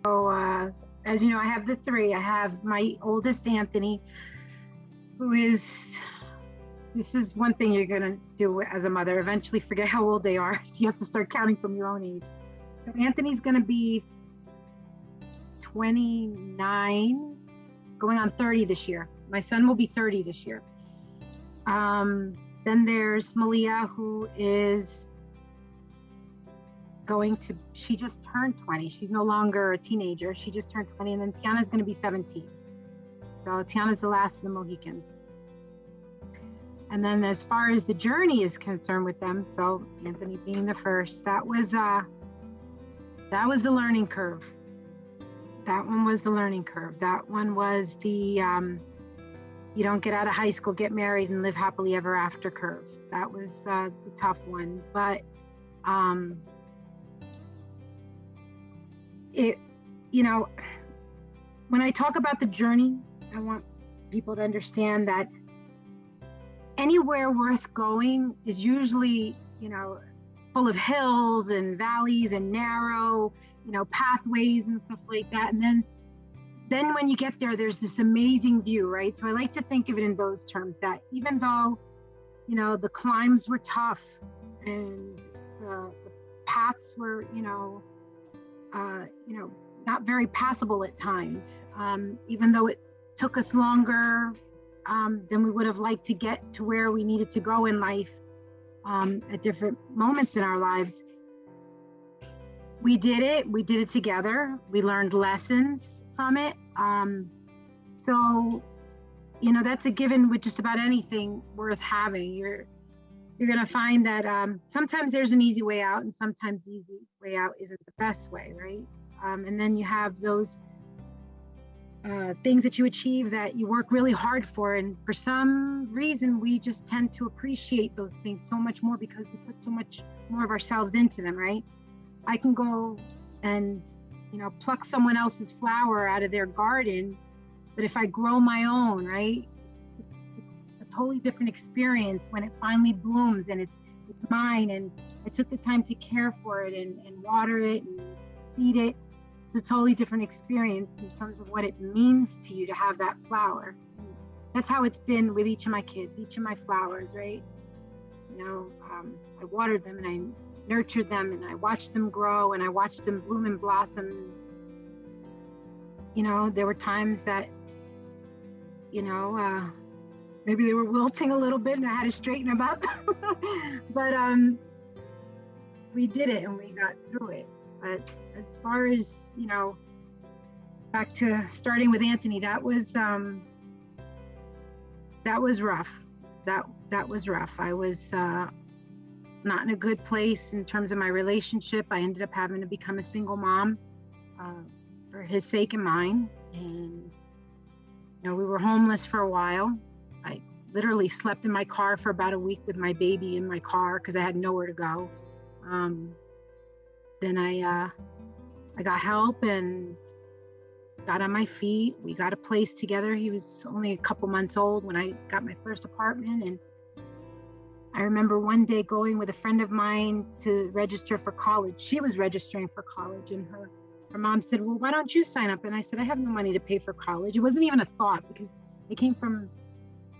So, as you know, I have the three. I have my oldest, Anthony, who is, this is one thing you're going to do as a mother, eventually forget how old they are. So you have to start counting from your own age. So Anthony's going to be 29, going on 30 this year. My son will be 30 this year. Then there's Malia, who is she just turned 20. She's no longer a teenager. She just turned 20. And then Tiana's going to be 17. So Tiana's the last of the Mohicans. And then as far as the journey is concerned with them, so Anthony being the first, that was the learning curve. That one was the learning curve. That one was the, you don't get out of high school, get married, and live happily ever after curve. That was the tough one. But when I talk about the journey, I want people to understand that anywhere worth going is usually, full of hills and valleys and narrow, pathways and stuff like that. And then when you get there, there's this amazing view, right? So I like to think of it in those terms, that even though, the climbs were tough and the paths were, not very passable at times, even though it took us longer than we would have liked to get to where we needed to go in life at different moments in our lives. We did it together. We learned lessons from it. So, that's a given with just about anything worth having. You're going to find that sometimes there's an easy way out, and sometimes the easy way out isn't the best way, right? And then you have those things that you achieve that you work really hard for. And for some reason, we just tend to appreciate those things so much more because we put so much more of ourselves into them, right? I can go and, pluck someone else's flower out of their garden, but if I grow my own, right? It's a totally different experience when it finally blooms and it's mine, and I took the time to care for it and water it and feed it. It's a totally different experience in terms of what it means to you to have that flower. That's how it's been with each of my kids, each of my flowers, right? I watered them and I nurtured them and I watched them grow and I watched them bloom and blossom. There were times that, maybe they were wilting a little bit and I had to straighten them up. But we did it and we got through it. But as far as, back to starting with Anthony, that was rough. That was rough. I was not in a good place in terms of my relationship. I ended up having to become a single mom for his sake and mine. And, we were homeless for a while. I literally slept in my car for about a week with my baby in my car because I had nowhere to go. Then I got help and got on my feet. We got a place together. He was only a couple months old when I got my first apartment. And I remember one day going with a friend of mine to register for college. She was registering for college and her mom said, well, why don't you sign up? And I said, I have no money to pay for college. It wasn't even a thought because it came from,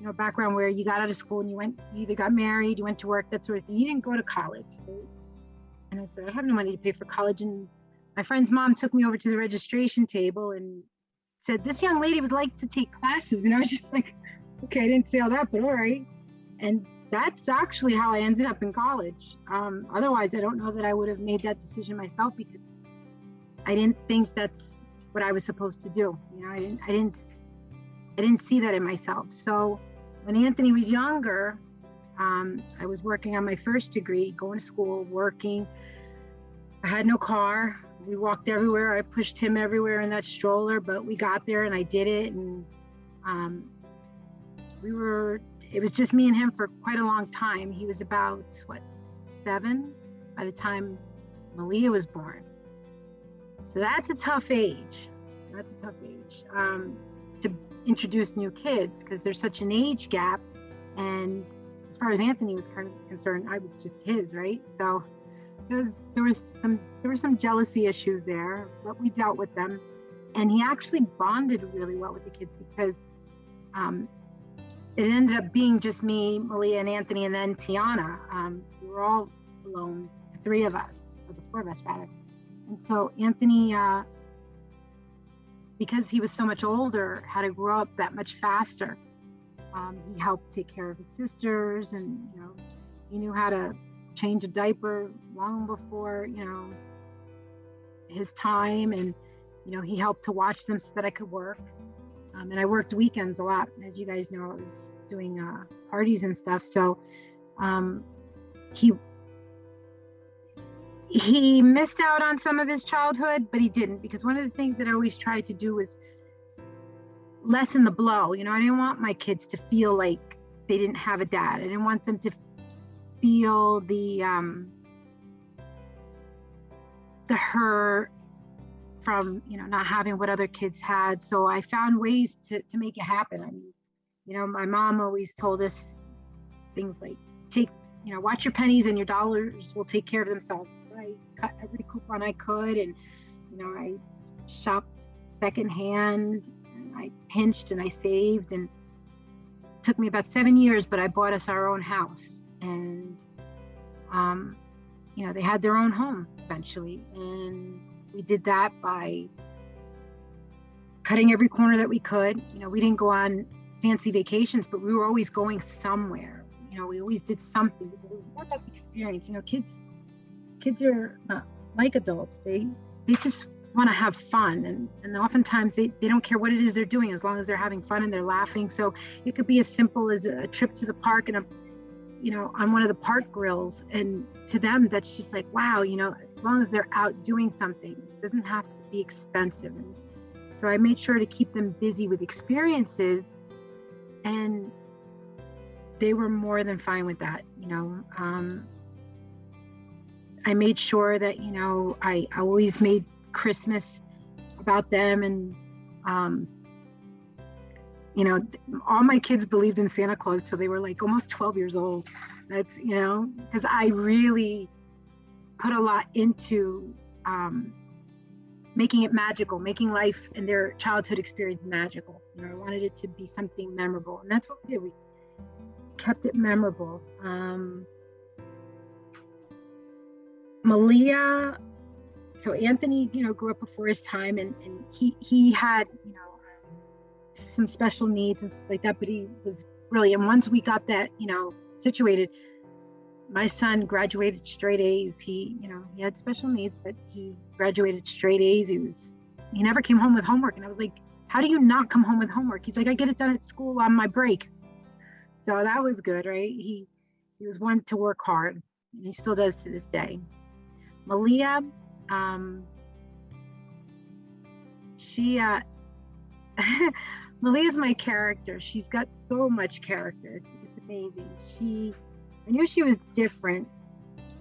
a background where you got out of school and you either got married, you went to work, that sort of thing. You didn't go to college, right? And I said, I have no money to pay for college. And my friend's mom took me over to the registration table and said, this young lady would like to take classes. And I was just like, okay, I didn't say all that, but all right. And that's actually how I ended up in college. Otherwise, I don't know that I would have made that decision myself because I didn't think that's what I was supposed to do. I didn't see that in myself. So when Anthony was younger, I was working on my first degree, going to school, working. I had no car. we walked everywhere. I pushed him everywhere in that stroller, but we got there and I did it. And um, it was just me and him for quite a long time. He was about, 7 by the time Malia was born. So that's a tough age. To introduce new kids, because there's such an age gap. And as far as Anthony was kind of concerned, I was just his, right? So there were some jealousy issues there, but we dealt with them. And he actually bonded really well with the kids, because it ended up being just me, Malia, and Anthony, and then Tiana. We were all alone, the 3 of us, or the 4 of us rather. And so Anthony, because he was so much older, had to grow up that much faster. He helped take care of his sisters, and he knew how to change a diaper long before his time, and he helped to watch them so that I could work. And I worked weekends a lot, as you guys know. I was doing parties and stuff, so he missed out on some of his childhood, but he didn't, because one of the things that I always tried to do was lessen the blow. I didn't want my kids to feel like they didn't have a dad. I didn't want them to feel the hurt from not having what other kids had. So I found ways to make it happen. I mean, my mom always told us things like, watch your pennies and your dollars will take care of themselves. I cut every coupon I could, and I shopped secondhand, and I pinched and I saved, and it took me about 7 years, but I bought us our own house. And they had their own home eventually, and we did that by cutting every corner that we could. We didn't go on fancy vacations, but we were always going somewhere. We always did something, because it was more about the experience. Kids are not like adults. They just want to have fun, and oftentimes they don't care what it is they're doing, as long as they're having fun and they're laughing. So it could be as simple as a trip to the park and on one of the park grills, and to them that's just like, wow, as long as they're out doing something, it doesn't have to be expensive. And so I made sure to keep them busy with experiences, and they were more than fine with that. I made sure that I always made Christmas about them, and all my kids believed in Santa Claus till they were like almost 12 years old. That's because I really put a lot into making it magical, making life and their childhood experience magical. I wanted it to be something memorable, and that's what we did. We kept it memorable. Malia, so Anthony, grew up before his time, and he had, some special needs and stuff like that, but he was brilliant. Once we got that, situated, my son graduated straight A's. He had special needs, but he graduated straight A's. He never came home with homework. And I was like, how do you not come home with homework? He's like, I get it done at school on my break. So that was good, right? He was one to work hard, and he still does to this day. Malia, Malia's my character. She's got so much character. It's amazing. I knew she was different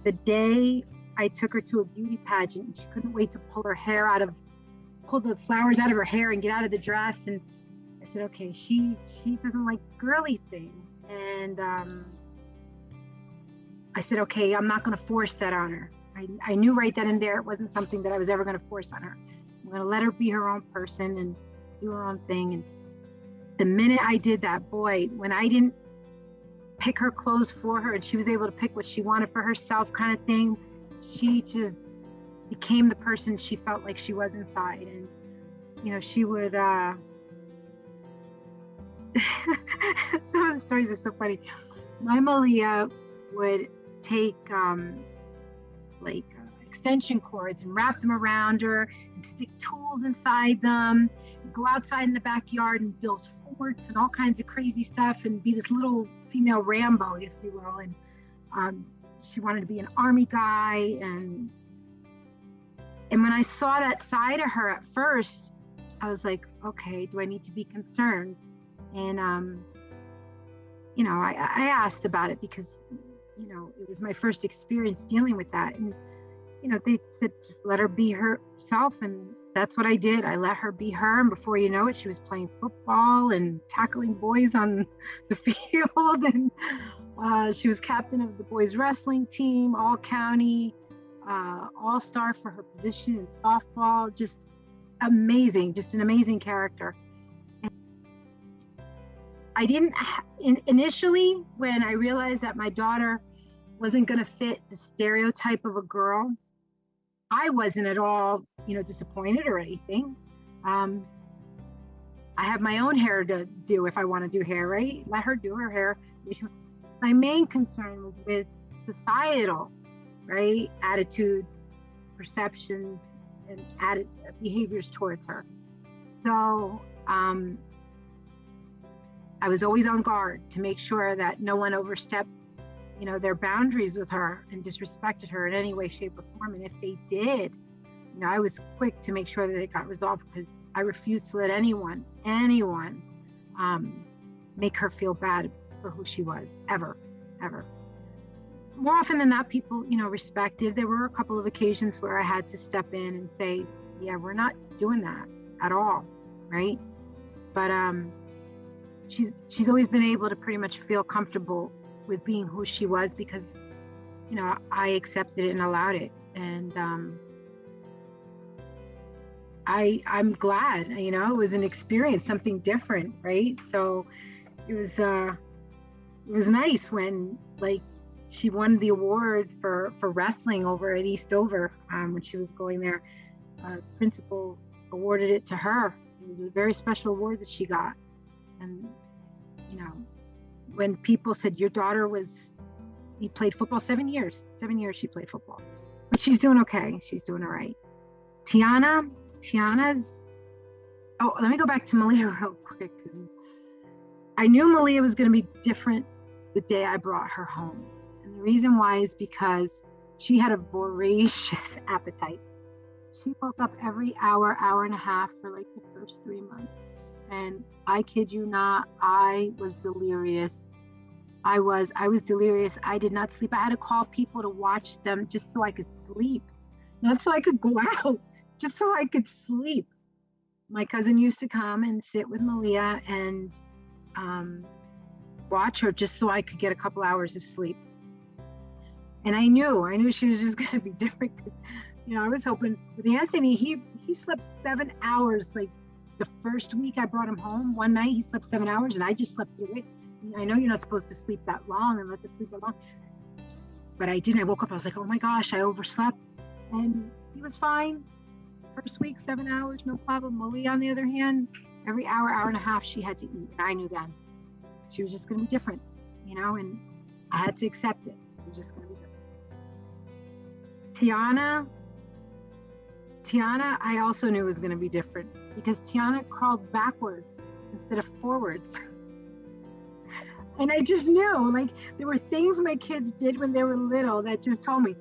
the day I took her to a beauty pageant, and she couldn't wait to pull the flowers out of her hair and get out of the dress. And I said, okay, she doesn't like girly things. And I said, okay, I'm not going to force that on her. I knew right then and there it wasn't something that I was ever going to force on her. I'm going to let her be her own person and do her own thing. And the minute I did that, boy, when I didn't pick her clothes for her and she was able to pick what she wanted for herself, kind of thing, she just became the person she felt like she was inside. And she would some of the stories are so funny. My Malia would take extension cords and wrap them around her and stick tools inside them and go outside in the backyard and build forts and all kinds of crazy stuff and be this little female Rambo, if you will. And she wanted to be an army guy, and when I saw that side of her at first, I was like, okay, do I need to be concerned? And, I asked about it because, it was my first experience dealing with that. And, they said, just let her be herself. And that's what I did. I let her be her. And before you know it, she was playing football and tackling boys on the field. And she was captain of the boys wrestling team, all county, all-star for her position in softball. Just amazing, just an amazing character. And I didn't, initially, when I realized that my daughter wasn't going to fit the stereotype of a girl, I wasn't at all, disappointed or anything. I have my own hair to do if I want to do hair, right? Let her do her hair. My main concern was with societal, right? Attitudes, perceptions, and behaviors towards her. So I was always on guard to make sure that no one overstepped their boundaries with her and disrespected her in any way, shape, or form. And if they did, I was quick to make sure that it got resolved, because I refused to let anyone make her feel bad for who she was, ever. More often than not, people, respected. There were a couple of occasions where I had to step in and say, yeah, we're not doing that at all, right? But she's always been able to pretty much feel comfortable with being who she was, because I accepted it and allowed it. And I'm glad, it was an experience, something different, right? So it was nice when, like, she won the award for wrestling over at Eastover, when she was going there. Principal awarded it to her. It was a very special award that she got. And when people said, your daughter he played football 7 years she played football, but she's doing okay, she's doing all right. Tiana's, let me go back to Malia real quick, because I knew Malia was going to be different the day I brought her home. And the reason why is because she had a voracious appetite. She woke up every hour and a half for like the first 3 months. And I kid you not, I was delirious. I was delirious. I did not sleep. I had to call people to watch them just so I could sleep. Not so I could go out, just so I could sleep. My cousin used to come and sit with Malia and watch her just so I could get a couple hours of sleep. And I knew she was just going to be different, because, I was hoping with Anthony, he slept 7 hours. Like the first week I brought him home, one night he slept 7 hours and I just slept through it. I know you're not supposed to sleep that long and let them sleep that long, but I didn't. I woke up, I was like, oh my gosh, I overslept. And he was fine. First week, 7 hours, no problem. Malia, on the other hand, every hour and a half she had to eat. And I knew then she was just going to be different, and I had to accept it. It was just going to be different. Tiana, I also knew was going to be different, because Tiana crawled backwards instead of forwards. And I just knew, like, there were things my kids did when they were little that just told me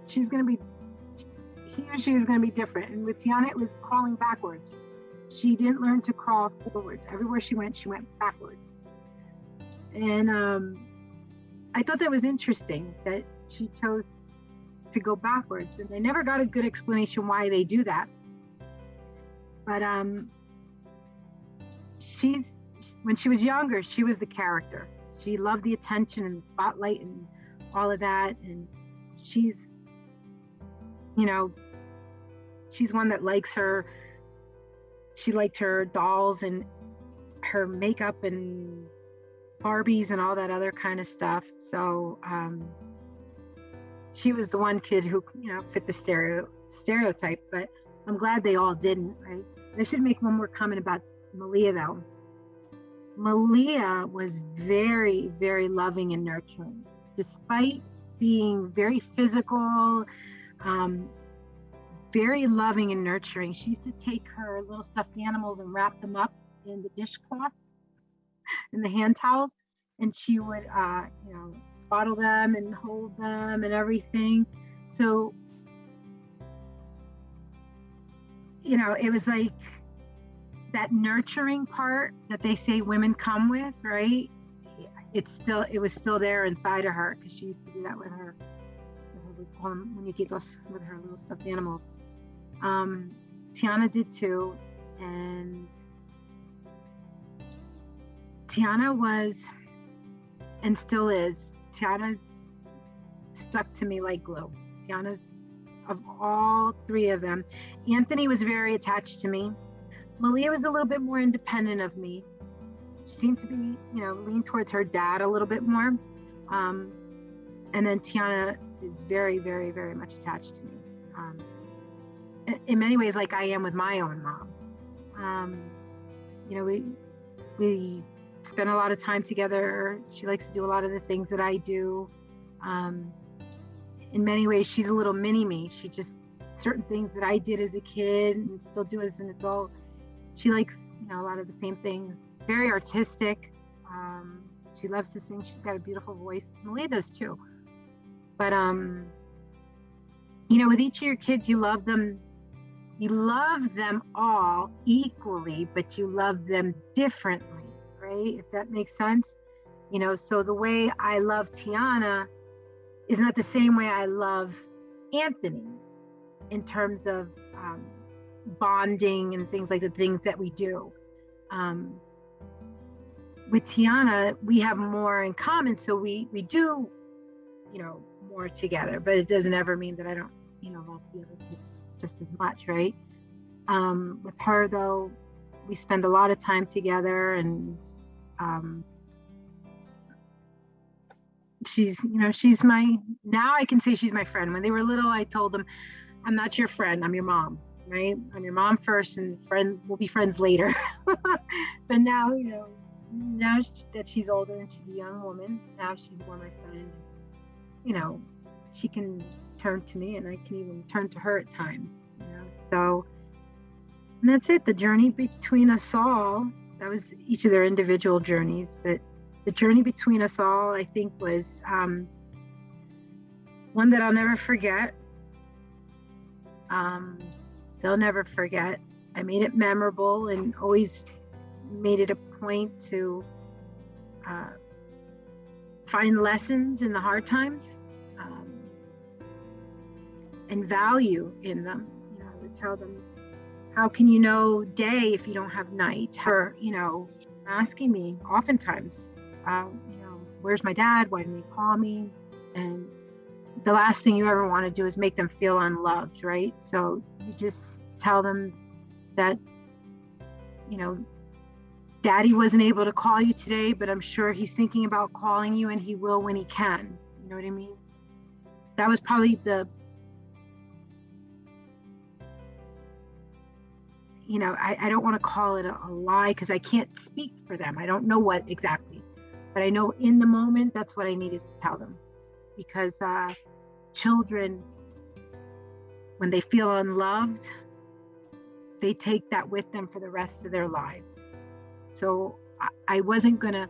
he or she is going to be different. And with Tiana, it was crawling backwards. She didn't learn to crawl forwards. Everywhere she went backwards. And I thought that was interesting that she chose to go backwards. And I never got a good explanation why they do that. But when she was younger, she was the character. She loved the attention and the spotlight and all of that. And she's one that likes she liked her dolls and her makeup and Barbies and all that other kind of stuff. So she was the one kid who, fit the stereotype, but I'm glad they all didn't, right? I should make one more comment about Malia, though. Malia was very, very loving and nurturing, despite being very physical, very loving and nurturing. She used to take her little stuffed animals and wrap them up in the dishcloths and the hand towels, and she would, swaddle them and hold them and everything. So it was like that nurturing part that they say women come with, right? It was still there inside of her, because she used to do that with her, we call them muñequitos, with her little stuffed animals. Tiana did too, and Tiana was, and still is, Tiana's stuck to me like glue. Tiana's, of all three of them, Anthony was very attached to me. Malia was a little bit more independent of me. She seemed to be, lean towards her dad a little bit more. And then Tiana is very, very, very much attached to me. In many ways, like I am with my own mom. We spend a lot of time together. She likes to do a lot of the things that I do. In many ways, she's a little mini me. She just, certain things that I did as a kid and still do as an adult, she likes, a lot of the same things. Very artistic. She loves to sing. She's got a beautiful voice. Malia does too. But, with each of your kids, you love them all equally, but you love them differently, right? If that makes sense. So the way I love Tiana is not the same way I love Anthony, in terms of bonding and things like the things that we do. With Tiana, we have more in common, so we do, more together, but it doesn't ever mean that I don't, love the other kids just as much, right? With her though, we spend a lot of time together, and she's now I can say she's my friend. When they were little, I told them, I'm not your friend, I'm your mom, right? I'm your mom first, and we'll be friends later. But now, now that she's older and she's a young woman, now she's more my friend. She can turn to me, and I can even turn to her at times. So, and that's it. The journey between us all. That was each of their individual journeys, but the journey between us all, I think, was one that I'll never forget. They'll never forget. I made it memorable and always made it a point to find lessons in the hard times, and value in them. I would tell them, how can you know day if you don't have night? Her, asking me oftentimes, where's my dad? Why didn't he call me? And the last thing you ever want to do is make them feel unloved, right? So you just tell them that, Daddy wasn't able to call you today, but I'm sure he's thinking about calling you, and he will when he can. You know what I mean? That was probably I don't want to call it a lie, because I can't speak for them. I don't know what exactly, but I know in the moment, that's what I needed to tell them. Because children, when they feel unloved, they take that with them for the rest of their lives. So I wasn't gonna,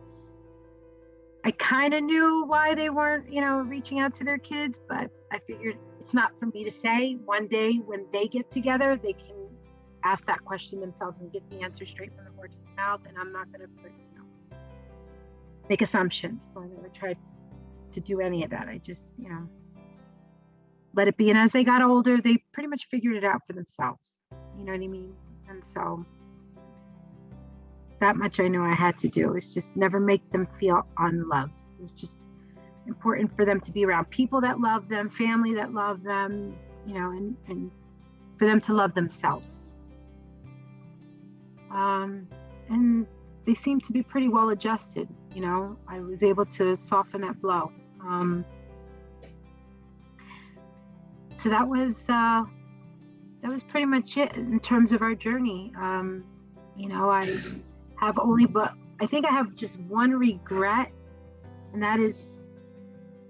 I kind of knew why they weren't, reaching out to their kids, but I figured it's not for me to say. One day when they get together, they can ask that question themselves and get the answer straight from the horse's mouth. And I'm not going to make assumptions. So I never tried to do any of that. I just, let it be. And as they got older, they pretty much figured it out for themselves. You know what I mean? And so that much I know I had to do, is just never make them feel unloved. It was just important for them to be around people that love them, family that love them, and for them to love themselves. And they seemed to be pretty well adjusted. I was able to soften that blow. So that was pretty much it in terms of our journey. I think I have just one regret, and that is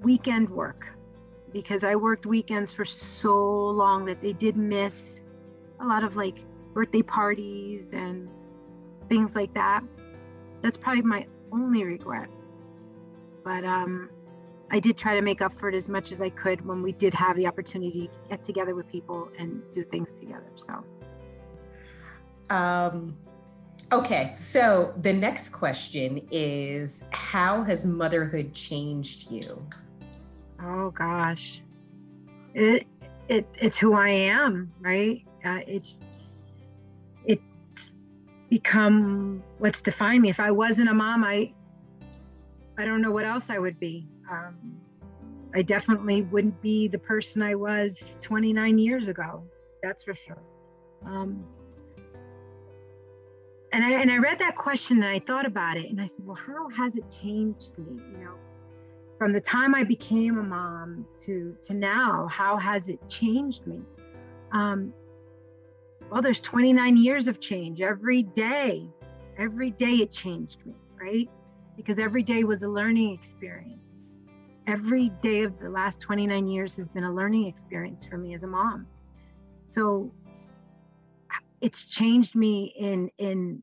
weekend work, because I worked weekends for so long that they did miss a lot of birthday parties and things like that. That's probably my only regret. But I did try to make up for it as much as I could when we did have the opportunity to get together with people and do things together. So Okay, so the next question is, how has motherhood changed you? Oh gosh, it's who I am, right? It's become what's defined me. If I wasn't a mom, I don't know what else I would be. I definitely wouldn't be the person I was 29 years ago. That's for sure. And I read that question and I thought about it and I said, well, how has it changed me? From the time I became a mom to now, how has it changed me? Well, there's 29 years of change. Every day it changed me, right? Because every day was a learning experience. Every day of the last 29 years has been a learning experience for me as a mom. So it's changed me in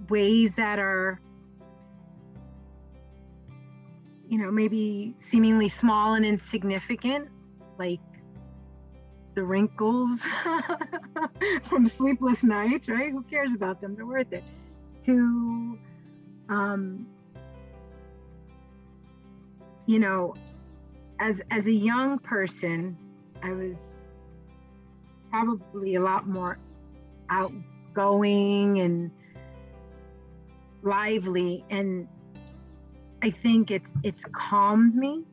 ways that are, maybe seemingly small and insignificant, like the wrinkles from sleepless nights, right? Who cares about them? They're worth it. To, as a young person, I was probably a lot more outgoing and lively, and I think it's calmed me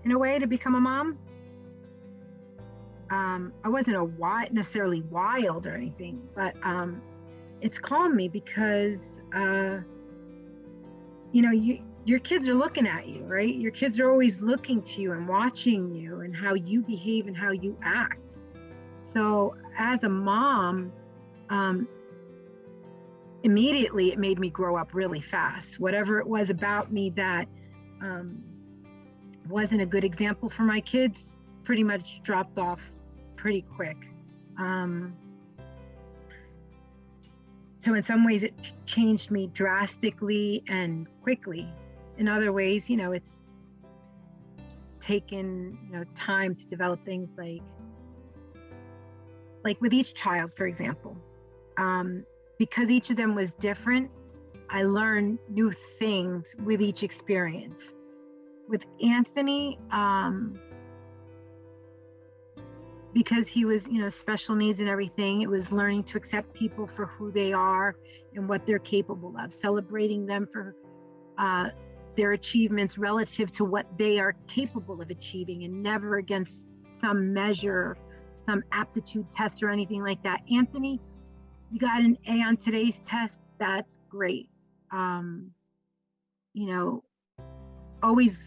in a way to become a mom. I wasn't necessarily wild or anything, but it's calmed me because your kids are looking at you, right? Your kids are always looking to you and watching you and how you behave and how you act. So as a mom, immediately it made me grow up really fast. Whatever it was about me that wasn't a good example for my kids pretty much dropped off pretty quick. So in some ways it changed me drastically and quickly. In other ways, it's taken time to develop things like with each child, for example. Because each of them was different, I learned new things with each experience. With Anthony, because he was, special needs and everything, it was learning to accept people for who they are and what they're capable of, celebrating them for their achievements relative to what they are capable of achieving and never against some measure, some aptitude test or anything like that. Anthony, you got an A on today's test, that's great. Always,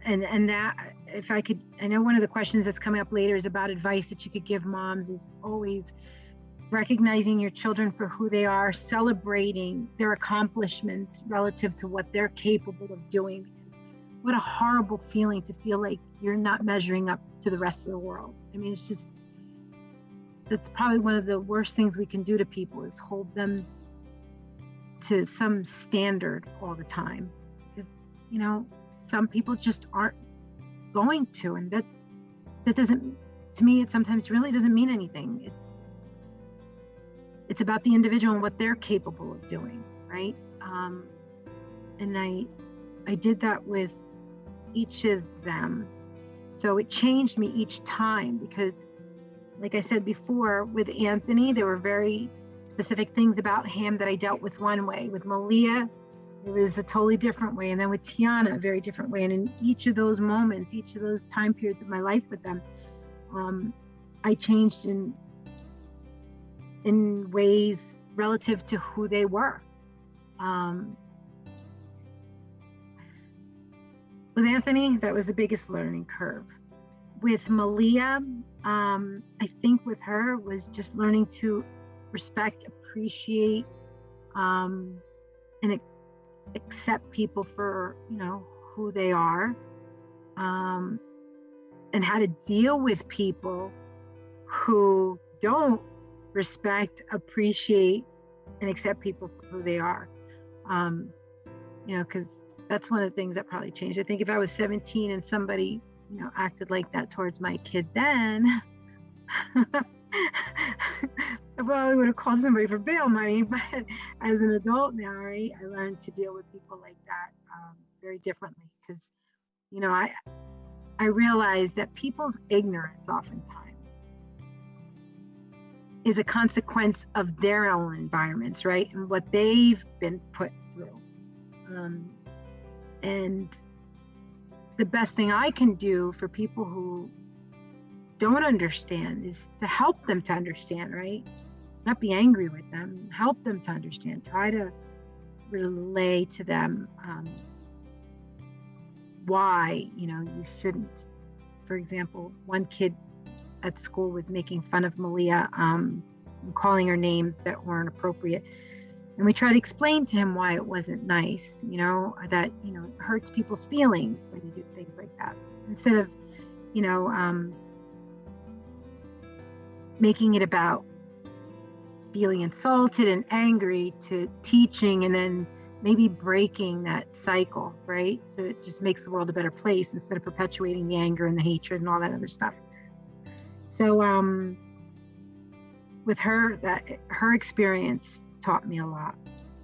and that, if I could, I know one of the questions that's coming up later is about advice that you could give moms, is always recognizing your children for who they are, celebrating their accomplishments relative to what they're capable of doing. Because what a horrible feeling to feel like you're not measuring up to the rest of the world. I mean, that's probably one of the worst things we can do to people, is hold them to some standard all the time. Because, some people just aren't going to, and that doesn't, to me, it sometimes really doesn't mean anything. It's about the individual and what they're capable of doing, right? And I did that with each of them. So it changed me each time, because like I said before, with Anthony, there were very specific things about him that I dealt with one way. With Malia, it was a totally different way. And then with Tiana, a very different way. And in each of those moments, each of those time periods of my life with them, I changed in ways relative to who they were. With Anthony, that was the biggest learning curve. With Malia, I think with her was just learning to respect, appreciate, and accept people for, who they are, and how to deal with people who don't respect, appreciate, and accept people for who they are. Because that's one of the things that probably changed. I think if I was 17 and somebody, acted like that towards my kid then, I probably would have called somebody for bail money, but as an adult now, right, I learned to deal with people like that very differently because, you know, I realized that people's ignorance oftentimes is a consequence of their own environments, right, and what they've been put through. And the best thing I can do for people who don't understand is to help them to understand, right? Not be angry with them, help them to understand, try to relay to them why, you shouldn't. For example, one kid at school was making fun of Malia, calling her names that weren't appropriate. And we tried to explain to him why it wasn't nice, that, it hurts people's feelings when you do things like that. Instead of, making it about feeling insulted and angry to teaching and then maybe breaking that cycle, right? So it just makes the world a better place instead of perpetuating the anger and the hatred and all that other stuff. So with her, her experience taught me a lot.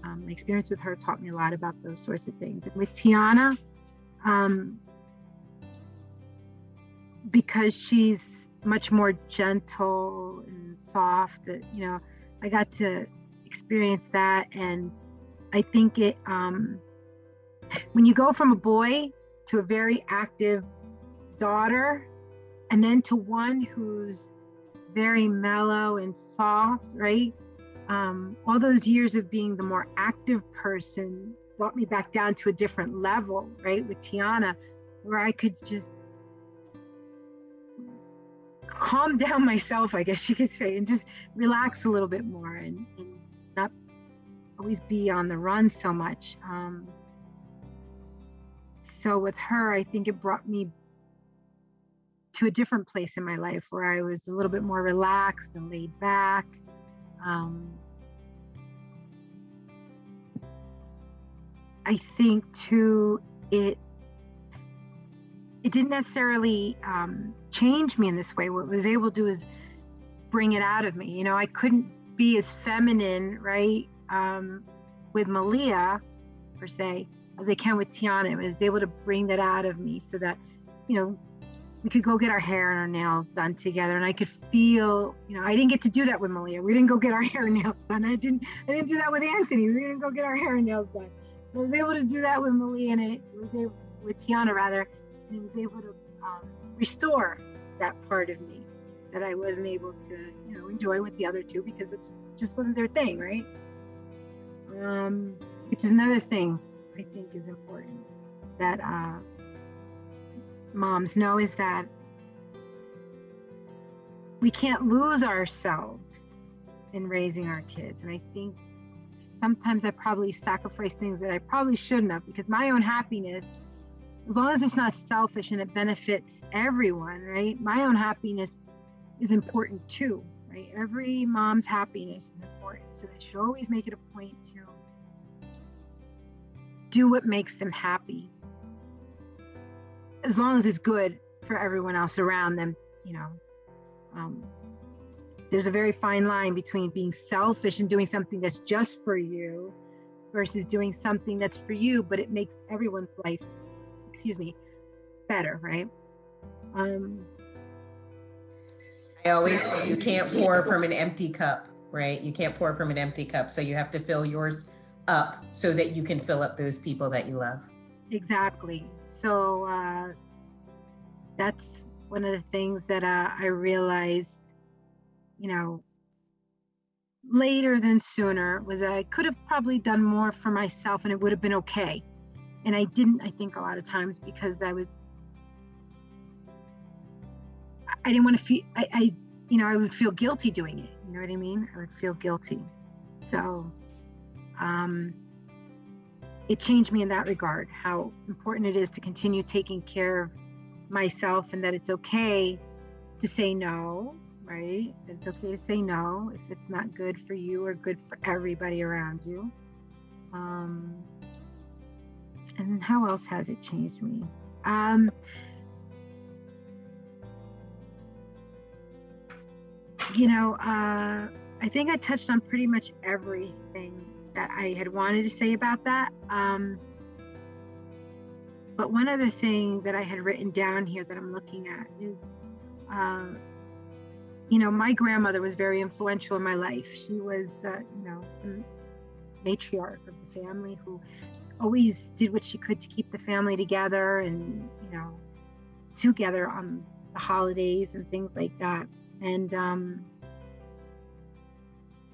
My experience with her taught me a lot about those sorts of things. And with Tiana, because she's much more gentle and soft, I got to experience that. And I think it, when you go from a boy to a very active daughter, and then to one who's very mellow and soft, right? All those years of being the more active person brought me back down to a different level, right? With Tiana, where I could just calm down myself, I guess you could say, and just relax a little bit more and not always be on the run so much. So with her, I think it brought me to a different place in my life where I was a little bit more relaxed and laid back. I think too, it didn't necessarily change me in this way. What it was able to do is bring it out of me. I couldn't be as feminine, right, with Malia, per se, as I can with Tiana. It was able to bring that out of me so that, we could go get our hair and our nails done together, and I could feel, I didn't get to do that with Malia. We didn't go get our hair and nails done. I didn't do that with Anthony. We didn't go get our hair and nails done. I was able to do that with Malia, and it was able, with Tiana rather, and it was able to restore that part of me that I wasn't able to, enjoy with the other two because it just wasn't their thing, right? Which is another thing I think is important that moms know, is that we can't lose ourselves in raising our kids. And I think sometimes I probably sacrifice things that I probably shouldn't have, because my own happiness, as long as it's not selfish and it benefits everyone, right? My own happiness is important too, right? Every mom's happiness is important. So they should always make it a point to do what makes them happy, as long as it's good for everyone else around them. There's a very fine line between being selfish and doing something that's just for you versus doing something that's for you, but it makes everyone's life, better, right? I always say you can't pour from an empty cup, right? You can't pour from an empty cup. So you have to fill yours up so that you can fill up those people that you love. Exactly. So that's one of the things that I realized, later than sooner, was that I could have probably done more for myself and it would have been okay. And I didn't, I think, a lot of times, because I didn't want to feel, I would feel guilty doing it. You know what I mean? I would feel guilty. So it changed me in that regard, how important it is to continue taking care of myself, and that it's okay to say no, right? That it's okay to say no if it's not good for you or good for everybody around you. And how else has it changed me? I think I touched on pretty much everything that I had wanted to say about that. But one other thing that I had written down here that I'm looking at is, my grandmother was very influential in my life. She was, the matriarch of the family who always did what she could to keep the family together and, together on the holidays and things like that. And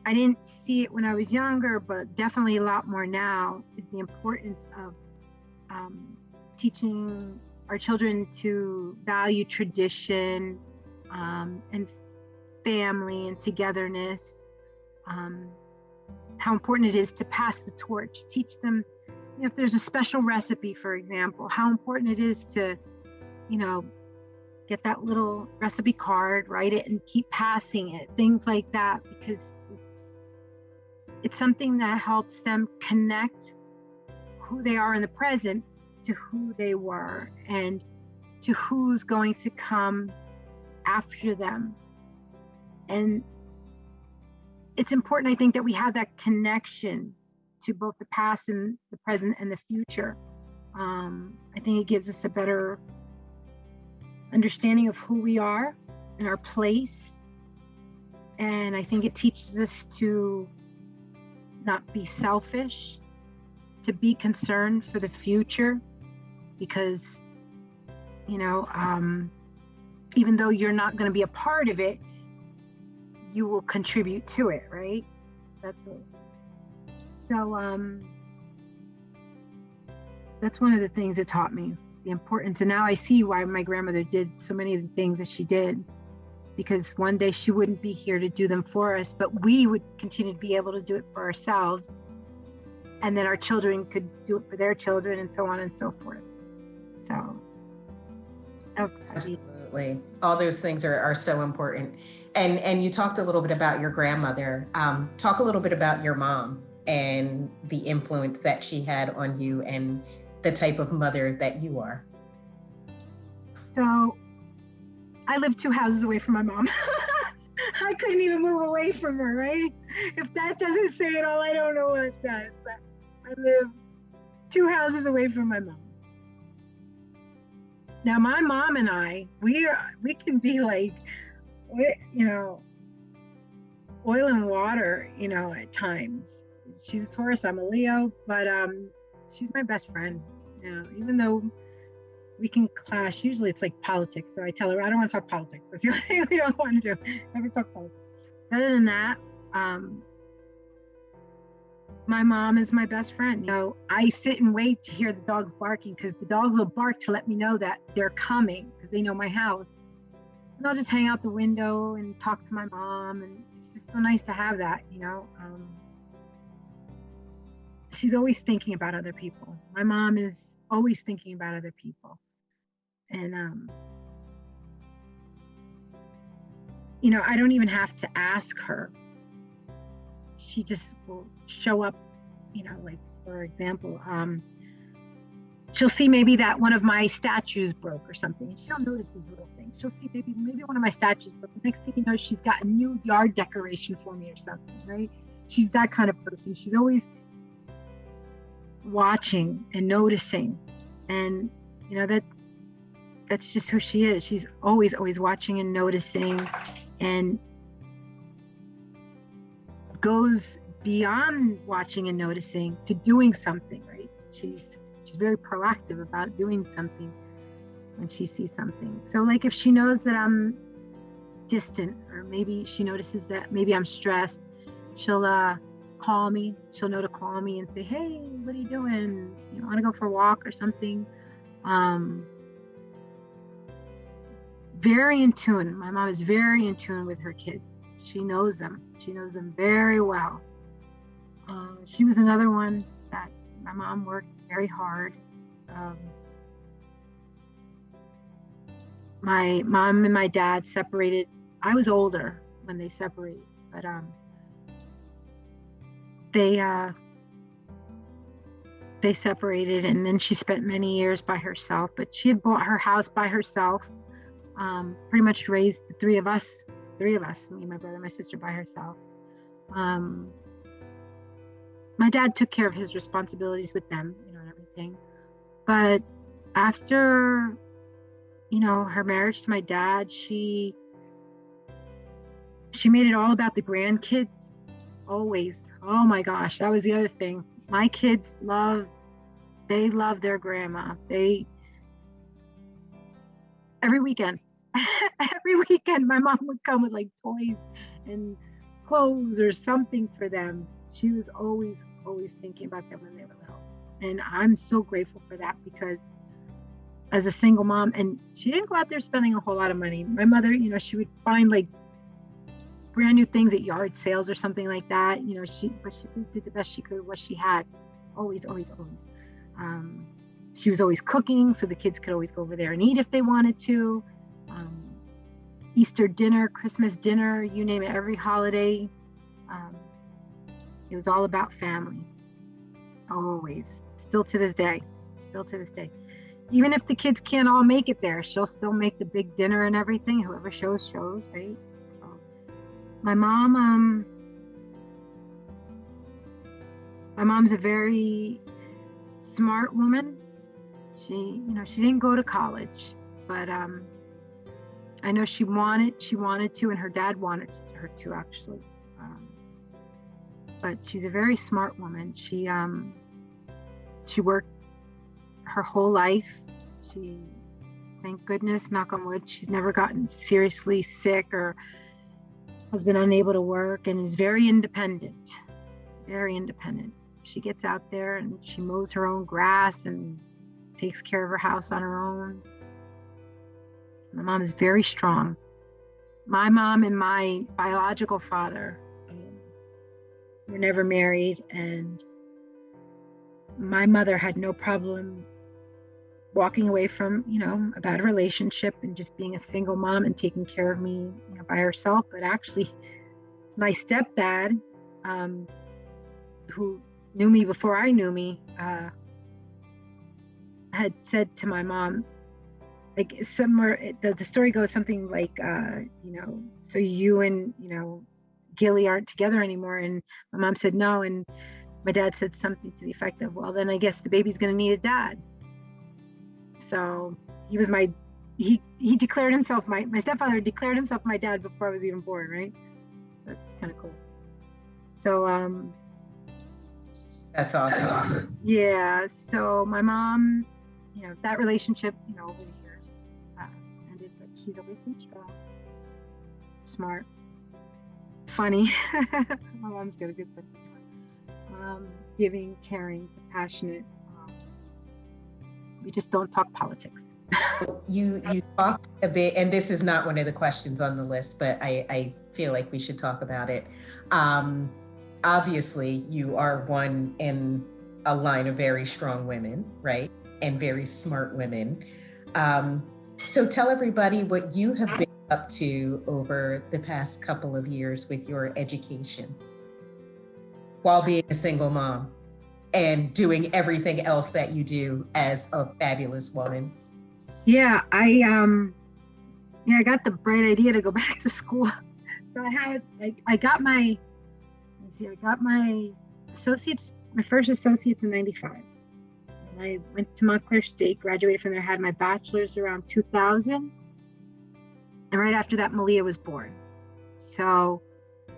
I didn't see it when I was younger, but definitely a lot more now, is the importance of teaching our children to value tradition and family and togetherness. How important it is to pass the torch, teach them, if there's a special recipe, for example, how important it is to, get that little recipe card, write it, and keep passing it, things like that, because it's something that helps them connect who they are in the present to who they were and to who's going to come after them. And it's important, I think, that we have that connection to both the past and the present and the future. I think it gives us a better understanding of who we are and our place. And I think it teaches us to not be selfish, to be concerned for the future, because, even though you're not going to be a part of it, you will contribute to it, right? That's it. So that's one of the things it taught me, the importance. And now I see why my grandmother did so many of the things that she did, because one day she wouldn't be here to do them for us, but we would continue to be able to do it for ourselves. And then our children could do it for their children, and so on and so forth. So absolutely, all those things are so important. And you talked a little bit about your grandmother. Talk a little bit about your mom and the influence that she had on you and the type of mother that you are. So I live 2 houses away from my mom. I couldn't even move away from her, right? If that doesn't say it all, I don't know what does. But I live 2 houses away from my mom. Now, my mom and I, we can be like, oil and water, at times. She's a Taurus, I'm a Leo, but she's my best friend. Even though we can clash, usually it's like politics. So I tell her, I don't want to talk politics. That's the only thing we don't want to do. Never talk politics. Other than that, my mom is my best friend. I sit and wait to hear the dogs barking, because the dogs will bark to let me know that they're coming, because they know my house. And I'll just hang out the window and talk to my mom, and it's just so nice to have that, She's always thinking about other people. My mom is always thinking about other people. And, I don't even have to ask her. She just will show up, like, for example, she'll see maybe that one of my statues broke or something. And she'll notice these little things. She'll see maybe one of my statues broke. The next thing you know, she's got a new yard decoration for me or something, right? She's that kind of person. She's always watching and noticing. And, that's just who she is. She's always watching and noticing, and goes beyond watching and noticing to doing something, right? She's very proactive about doing something when she sees something. So, like, if she knows that I'm distant, or maybe she notices that maybe I'm stressed, she'll call me. She'll know to call me and say, "Hey, what are you doing? You want to go for a walk or something?" Very in tune. My mom is very in tune with her kids. She knows them. She knows them very well. She was another one that my mom worked very hard. My mom and my dad separated. I was older when they separated, but they separated, and then she spent many years by herself. But she had bought her house by herself. Pretty much raised the 3 of us three of us, me, my brother, my sister by herself. My dad took care of his responsibilities with them, and everything. But after, her marriage to my dad, she made it all about the grandkids, always. Oh my gosh, that was the other thing. My kids love their grandma. Every weekend, my mom would come with like toys and clothes or something for them. She was always thinking about them when they were little. And I'm so grateful for that, because as a single mom, and she didn't go out there spending a whole lot of money. My mother, she would find like brand new things at yard sales or something like that. She always did the best she could with what she had. Always. She was always cooking, so the kids could always go over there and eat if they wanted to. Easter dinner, Christmas dinner, you name it, every holiday. It was all about family. Always. Still to this day. Even if the kids can't all make it there, she'll still make the big dinner and everything. Whoever shows, right? So, my mom's a very smart woman. She didn't go to college, but I know she wanted to, and her dad wanted her to, actually. But she's a very smart woman. She worked her whole life. She, thank goodness, knock on wood, she's never gotten seriously sick or has been unable to work, and is very independent. She gets out there and she mows her own grass and takes care of her house on her own. My mom is very strong. My mom and my biological father were never married, and my mother had no problem walking away from, a bad relationship and just being a single mom and taking care of me, by herself. But actually, my stepdad, who knew me before I knew me, had said to my mom, like, somewhere, the story goes something like, so you and, Gilly aren't together anymore. And my mom said no. And my dad said something to the effect of, well, then I guess the baby's going to need a dad. So he was he declared himself, my stepfather declared himself my dad before I was even born, right? That's kind of cool. So, that's awesome. Yeah. So my mom, that relationship, over the years ended, but she's always been strong, smart, funny. My mom's got a good sense of humor. Giving, caring, compassionate. We just don't talk politics. You talked a bit, and this is not one of the questions on the list, but I feel like we should talk about it. Obviously, you are one in a line of very strong women, right? And very smart women. So tell everybody what you have been up to over the past couple of years with your education while being a single mom and doing everything else that you do as a fabulous woman. Yeah, I got the bright idea to go back to school. So I got my associates, my first associates in 95. And I went to Montclair State, graduated from there, had my bachelor's around 2000. And right after that, Malia was born. So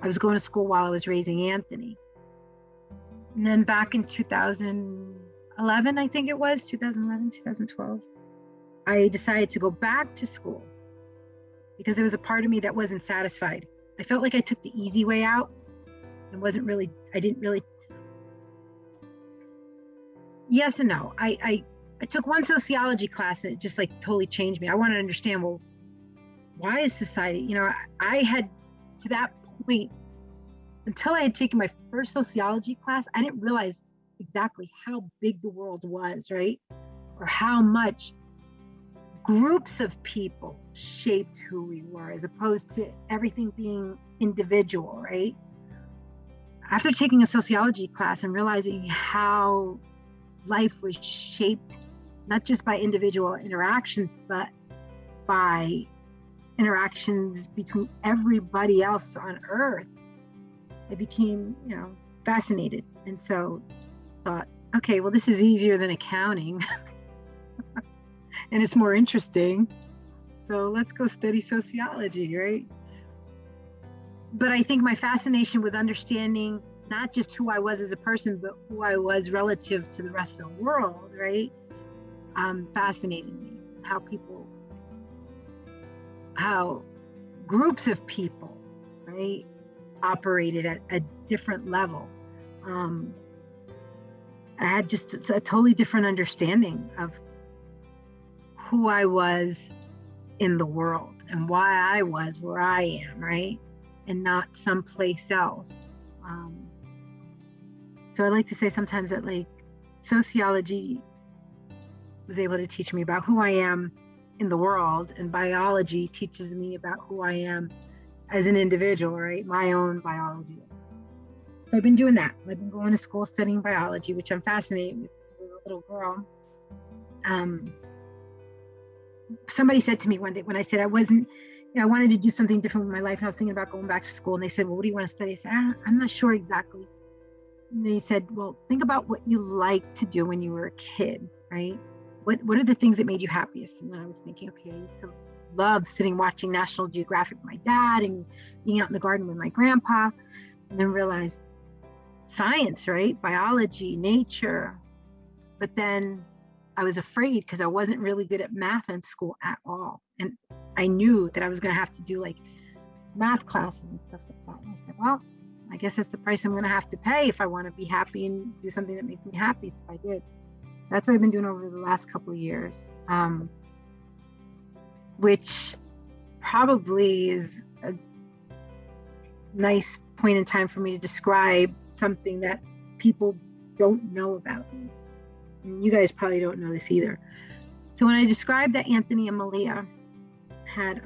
I was going to school while I was raising Anthony. And then back in 2011, I think it was, 2012, I decided to go back to school because there was a part of me that wasn't satisfied. I felt like I took the easy way out and I didn't really, yes and no. I took one sociology class and it just like totally changed me. I wanted to understand, well, why is society, I had to that point, until I had taken my first sociology class, I didn't realize exactly how big the world was, right? Or how much groups of people shaped who we were, as opposed to everything being individual, right? After taking a sociology class and realizing how life was shaped, not just by individual interactions, but by interactions between everybody else on earth, I became, fascinated. And so thought, okay, well, this is easier than accounting and it's more interesting. So let's go study sociology, right? But I think my fascination with understanding not just who I was as a person, but who I was relative to the rest of the world, right? Fascinated me. How groups of people, right, operated at a different level. I had just a totally different understanding of who I was in the world and why I was where I am, right? And not someplace else. So I like to say sometimes that like sociology was able to teach me about who I am in the world, and biology teaches me about who I am as an individual, right? My own biology. So I've been doing that. I've been going to school studying biology, which I'm fascinated with as a little girl. Somebody said to me one day when I said I wanted to do something different with my life, and I was thinking about going back to school, and they said, well, what do you want to study? I said, I'm not sure exactly. And they said, well, think about what you liked to do when you were a kid, right? What are the things that made you happiest? And then I was thinking, okay, I used to love sitting watching National Geographic with my dad and being out in the garden with my grandpa, and then realized science, right? Biology, nature. But then I was afraid because I wasn't really good at math in school at all. And I knew that I was going to have to do like math classes and stuff like that. And I said, well, I guess that's the price I'm going to have to pay if I want to be happy and do something that makes me happy. So I did. That's what I've been doing over the last couple of years, which probably is a nice point in time for me to describe something that people don't know about me. And you guys probably don't know this either. So when I described that Anthony and Malia had,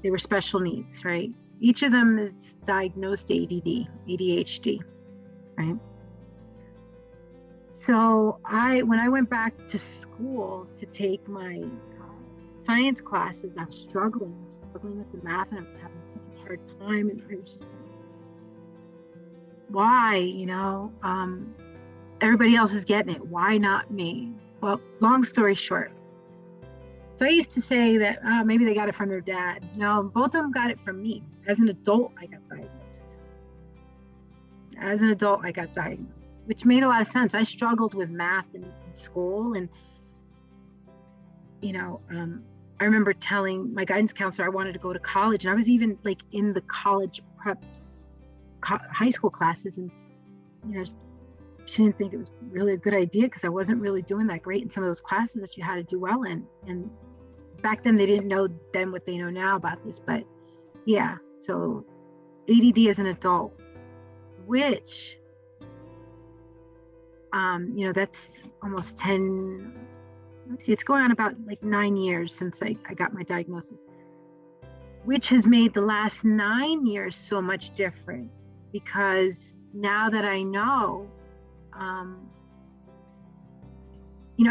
they were special needs, right? Each of them is diagnosed ADHD, right? So when I went back to school to take my science classes, I was struggling with the math, and I was having such a hard time. And I was just like, why, everybody else is getting it. Why not me? Well, long story short. So I used to say that maybe they got it from their dad. No, both of them got it from me. As an adult, I got diagnosed. Which made a lot of sense. I struggled with math in school, and I remember telling my guidance counselor I wanted to go to college, and I was even like in the college prep high school classes, and she didn't think it was really a good idea because I wasn't really doing that great in some of those classes that you had to do well in. And back then they didn't know then what they know now about this, but yeah. So ADD as an adult, which that's almost 10, it's going on about like 9 years since I got my diagnosis, which has made the last 9 years so much different, because now that I know,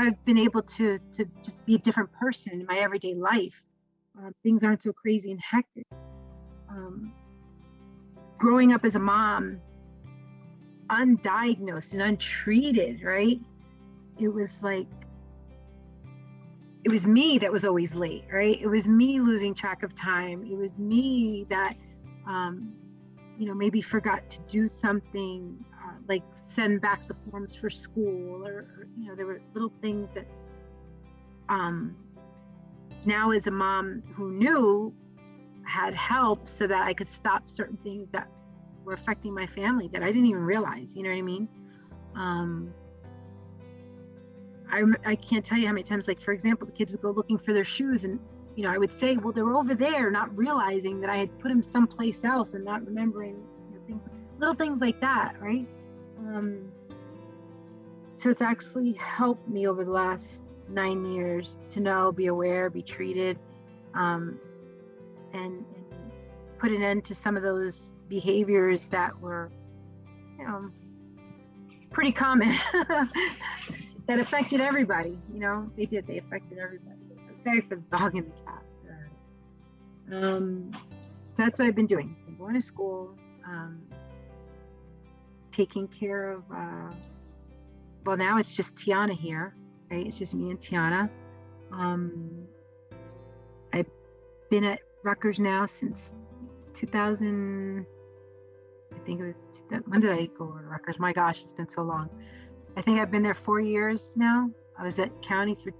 I've been able to just be a different person in my everyday life. Things aren't so crazy and hectic. Growing up as a mom, undiagnosed and untreated, right? It was me that was always late, right? It was me losing track of time. It was me that, maybe forgot to do something, like send back the forms for school, or there were little things that, now as a mom who knew, had help so that I could stop certain things that were affecting my family that I didn't even realize, you know what I mean? I can't tell you how many times, like, for example, the kids would go looking for their shoes, and I would say, well, they're over there, not realizing that I had put them someplace else and not remembering little things like that, right? So it's actually helped me over the last 9 years to know, be aware, be treated, and put an end to some of those behaviors that were, pretty common that affected everybody. They affected everybody. Sorry for the dog and the cat. So that's what I've been doing. Been going to school, taking care of, well, now it's just Tiana here, right? It's just me and Tiana. I've been at Rutgers now since 2000, I think it was, when did I go to Rutgers? My gosh, it's been so long. I think I've been there 4 years now. I was at County for,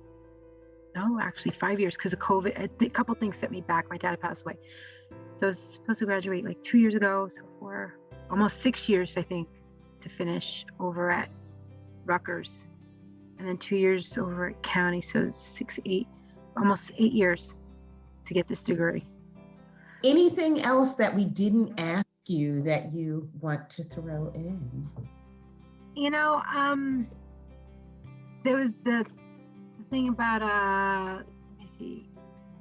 actually 5 years because of COVID. A couple things set me back. My dad passed away. So I was supposed to graduate like 2 years ago. So for almost 6 years, I think, to finish over at Rutgers. And then 2 years over at County. So almost 8 years to get this degree. Anything else that we didn't ask you that you want to throw in? There was the thing about, let me see,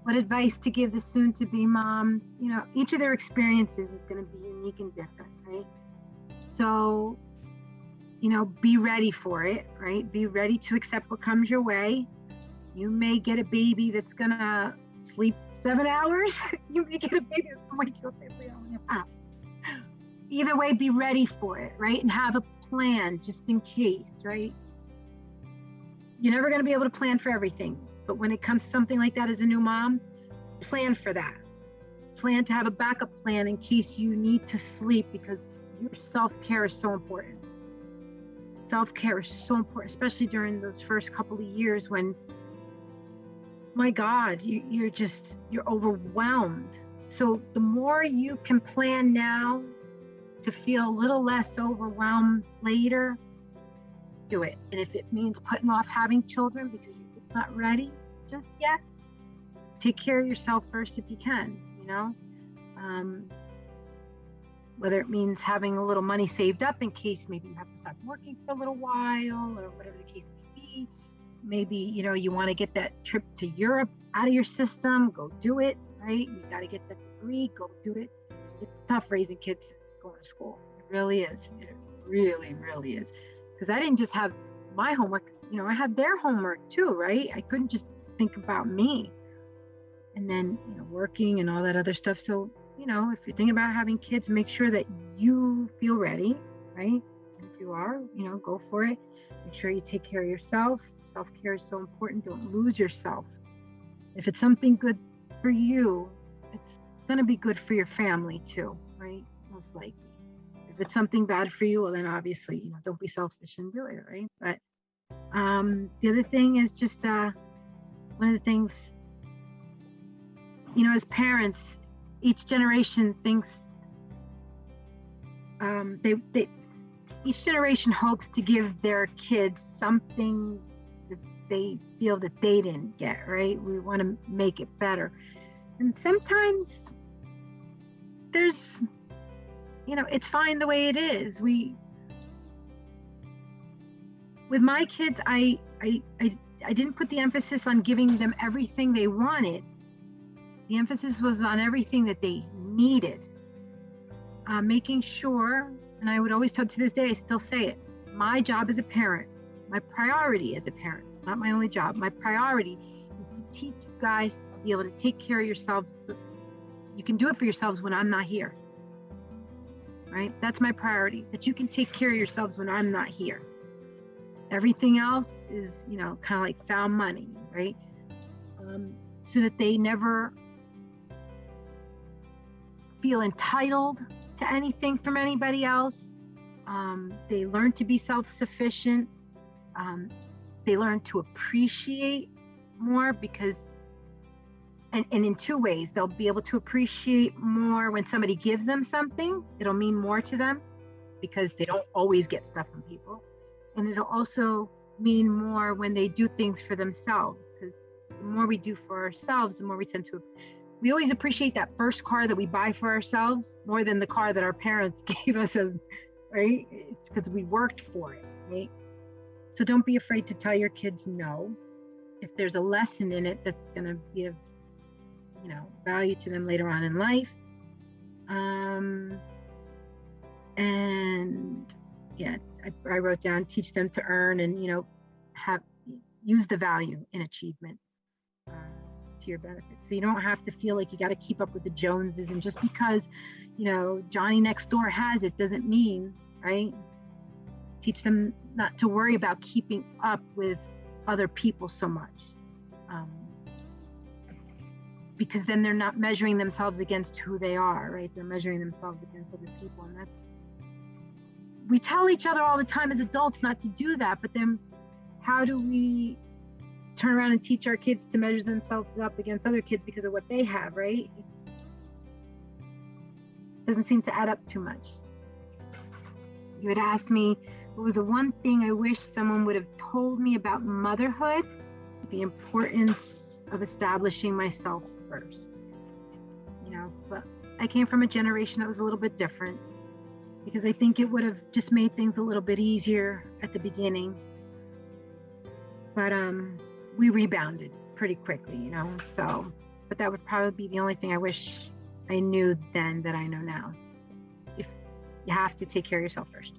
what advice to give the soon-to-be moms. Each of their experiences is going to be unique and different, right? So, be ready for it, right? Be ready to accept what comes your way. You may get a baby that's going to sleep 7 hours. You may get a baby that's going to wake you up every hour and a half. Either way, be ready for it, right? And have a plan just in case, right? You're never going to be able to plan for everything. But when it comes to something like that as a new mom, plan for that. Plan to have a backup plan in case you need to sleep, because your self-care is so important. Self-care is so important, especially during those first couple of years when, my God, you're overwhelmed. So the more you can plan now to feel a little less overwhelmed later, do it. And if it means putting off having children because you're just not ready just yet, take care of yourself first if you can, whether it means having a little money saved up in case maybe you have to stop working for a little while, or whatever the case may be. Maybe, you want to get that trip to Europe out of your system, go do it, right? You got to get that degree, go do it. It's tough raising kids going to school. It really is. It really, really is. Because I didn't just have my homework, I had their homework too, right? I couldn't just think about me. And then, working and all that other stuff. So, if you're thinking about having kids, make sure that you feel ready, right? And if you are, go for it. Make sure you take care of yourself. Self-care is so important. Don't lose yourself. If it's something good for you, it's going to be good for your family too, right? Most likely. If it's something bad for you, well, then obviously, don't be selfish and do it, right? But the other thing is just one of the things, as parents, each generation thinks each generation hopes to give their kids something that they feel that they didn't get, right? We want to make it better. And sometimes there's, it's fine the way it is. With my kids, I didn't put the emphasis on giving them everything they wanted. The emphasis was on everything that they needed. Making sure, and I would always tell, to this day, I still say it, my job as a parent, my priority as a parent, not my only job, my priority is to teach you guys to be able to take care of yourselves. So you can do it for yourselves when I'm not here, right? That's my priority, that you can take care of yourselves when I'm not here. Everything else is, kind of like found money, right? So that they never feel entitled to anything from anybody else. They learn to be self-sufficient. They learn to appreciate more because, and in two ways, they'll be able to appreciate more when somebody gives them something. It'll mean more to them because they don't always get stuff from people. And it'll also mean more when they do things for themselves, because the more we do for ourselves, the more we tend to, we always appreciate that first car that we buy for ourselves more than the car that our parents gave us, right? It's because we worked for it, right? So don't be afraid to tell your kids no. If there's a lesson in it that's going to give, value to them later on in life. And yeah, I wrote down, teach them to earn and, use the value in achievement. to your benefit. So you don't have to feel like you got to keep up with the Joneses, and just because, Johnny next door has it doesn't mean, right? Teach them not to worry about keeping up with other people so much. Because then they're not measuring themselves against who they are, right? They're measuring themselves against other people. And we tell each other all the time as adults not to do that, but then how do we turn around and teach our kids to measure themselves up against other kids because of what they have, right? It doesn't seem to add up too much. You had asked me, what was the one thing I wish someone would have told me about motherhood? The importance of establishing myself first. But I came from a generation that was a little bit different, because I think it would have just made things a little bit easier at the beginning. But we rebounded pretty quickly, so, but that would probably be the only thing I wish I knew then that I know now. If you have to take care of yourself first.